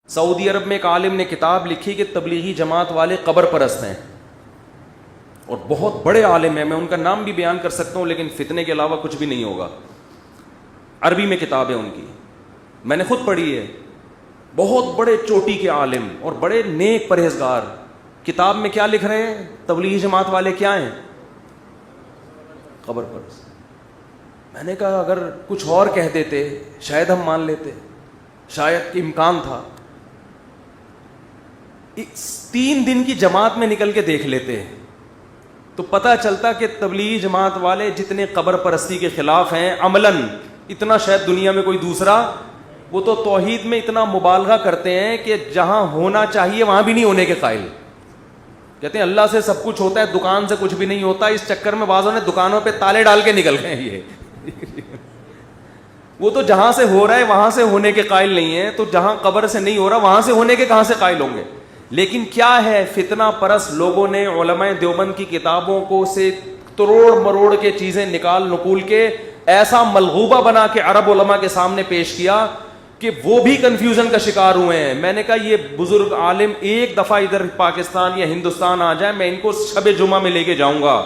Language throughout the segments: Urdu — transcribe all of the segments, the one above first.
سعودی عرب میں ایک عالم نے کتاب لکھی کہ تبلیغی جماعت والے قبر پرست ہیں، اور بہت بڑے عالم ہیں، میں ان کا نام بھی بیان کر سکتا ہوں لیکن فتنے کے علاوہ کچھ بھی نہیں ہوگا. عربی میں کتاب ہے ان کی، میں نے خود پڑھی ہے. بہت بڑے چوٹی کے عالم اور بڑے نیک پرہیزگار. کتاب میں کیا لکھ رہے ہیں؟ تبلیغی جماعت والے کیا ہیں؟ قبر پرست. میں نے کہا اگر کچھ اور کہہ دیتے شاید ہم مان لیتے، شاید کہ امکان تھا. 3 دن کی جماعت میں نکل کے دیکھ لیتے تو پتہ چلتا کہ تبلیغی جماعت والے جتنے قبر پرستی کے خلاف ہیں عملاً اتنا شاید دنیا میں کوئی دوسرا. وہ تو توحید میں اتنا مبالغہ کرتے ہیں کہ جہاں ہونا چاہیے وہاں بھی نہیں ہونے کے قائل. کہتے ہیں اللہ سے سب کچھ ہوتا ہے، دکان سے کچھ بھی نہیں ہوتا. اس چکر میں بعضوں نے دکانوں پہ تالے ڈال کے نکل گئے. یہ وہ تو جہاں سے ہو رہا ہے وہاں سے ہونے کے قائل نہیں ہیں، تو جہاں قبر سے نہیں ہو رہا وہاں سے ہونے کے کہاں سے قائل ہوں گے. لیکن کیا ہے، فتنہ پرست لوگوں نے علماء دیوبند کی کتابوں کو سے تروڑ مروڑ کے چیزیں نقول کے ایسا ملغوبہ بنا کے عرب علماء کے سامنے پیش کیا کہ وہ بھی کنفیوژن کا شکار ہوئے ہیں. میں نے کہا یہ بزرگ عالم ایک دفعہ ادھر پاکستان یا ہندوستان آ جائے، میں ان کو شب جمعہ میں لے کے جاؤں گا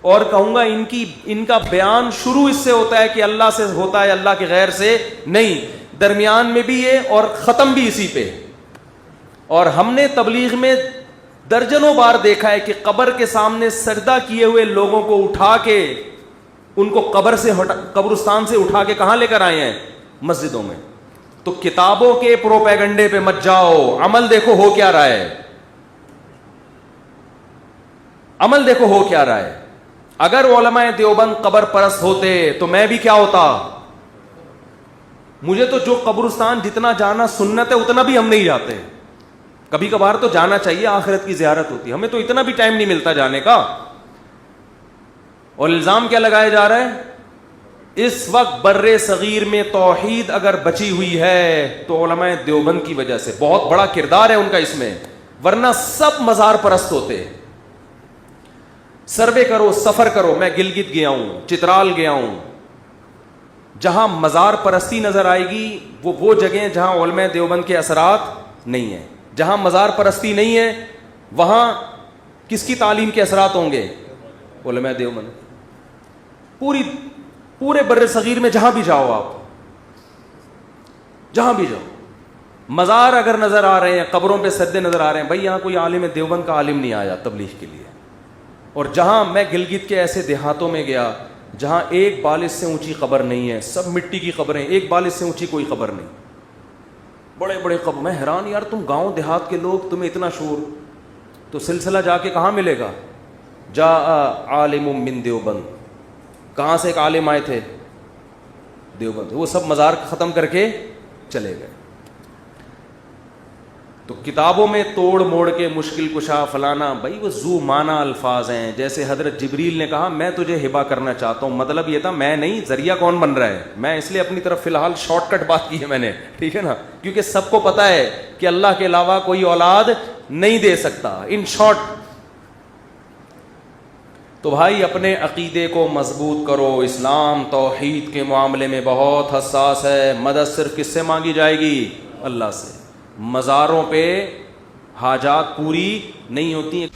اور کہوں گا ان کا بیان شروع اس سے ہوتا ہے کہ اللہ سے ہوتا ہے، اللہ کے غیر سے نہیں، درمیان میں بھی یہ اور ختم بھی اسی پہ. اور ہم نے تبلیغ میں درجنوں بار دیکھا ہے کہ قبر کے سامنے سجدہ کیے ہوئے لوگوں کو اٹھا کے ان کو قبرستان سے اٹھا کے کہاں لے کر آئے ہیں؟ مسجدوں میں. تو کتابوں کے پروپیگنڈے پہ مت جاؤ، عمل دیکھو ہو کیا رہا ہے. عمل دیکھو ہو کیا رہا ہے. اگر علماء دیوبند قبر پرست ہوتے تو میں بھی کیا ہوتا. مجھے تو جو قبرستان جتنا جانا سنت ہے اتنا بھی ہم نہیں جاتے. کبھی کبھار تو جانا چاہیے، آخرت کی زیارت ہوتی ہے، ہمیں تو اتنا بھی ٹائم نہیں ملتا جانے کا. اور الزام کیا لگایا جا رہا ہے؟ اس وقت بر صغیر میں توحید اگر بچی ہوئی ہے تو علماء دیوبند کی وجہ سے. بہت بڑا کردار ہے ان کا اس میں، ورنہ سب مزار پرست ہوتے. سروے کرو، سفر کرو. میں گلگت گیا ہوں، چترال گیا ہوں، جہاں مزار پرستی نظر آئے گی وہ جگہیں جہاں علماء دیوبند کے اثرات نہیں ہیں. جہاں مزار پرستی نہیں ہے وہاں کس کی تعلیم کے اثرات ہوں گے؟ علماء دیوبند. پورے بر صغیر میں جہاں بھی جاؤ، آپ جہاں بھی جاؤ، مزار اگر نظر آ رہے ہیں، قبروں پہ سجدے نظر آ رہے ہیں، بھائی یہاں کوئی عالم دیوبند کا عالم نہیں آیا تبلیغ کے لیے. اور جہاں میں گلگت کے ایسے دیہاتوں میں گیا جہاں ایک بالش سے اونچی قبر نہیں ہے، سب مٹی کی قبریں، ایک بالش سے اونچی کوئی قبر نہیں، بڑے بڑے قبر. میں حیران، یار تم گاؤں دیہات کے لوگ، تمہیں اتنا شور. تو سلسلہ جا کے کہاں ملے گا؟ جا عالم من دیوبند. کہاں سے ایک عالم آئے تھے؟ دیوبند. وہ سب مزار ختم کر کے چلے گئے. تو کتابوں میں توڑ موڑ کے مشکل کشا فلانا، بھائی وہ ذو معنی الفاظ ہیں. جیسے حضرت جبریل نے کہا میں تجھے ہبہ کرنا چاہتا ہوں، مطلب یہ تھا میں نہیں، ذریعہ کون بن رہا ہے؟ میں. اس لیے اپنی طرف فی الحال شارٹ کٹ بات کی ہے میں نے، ٹھیک ہے نا، کیونکہ سب کو پتا ہے کہ اللہ کے علاوہ کوئی اولاد نہیں دے سکتا. ان شارٹ تو بھائی اپنے عقیدے کو مضبوط کرو. اسلام توحید کے معاملے میں بہت حساس ہے. مدد صرف کس سے مانگی جائے گی؟ اللہ سے. مزاروں پہ حاجات پوری نہیں ہوتی ہیں.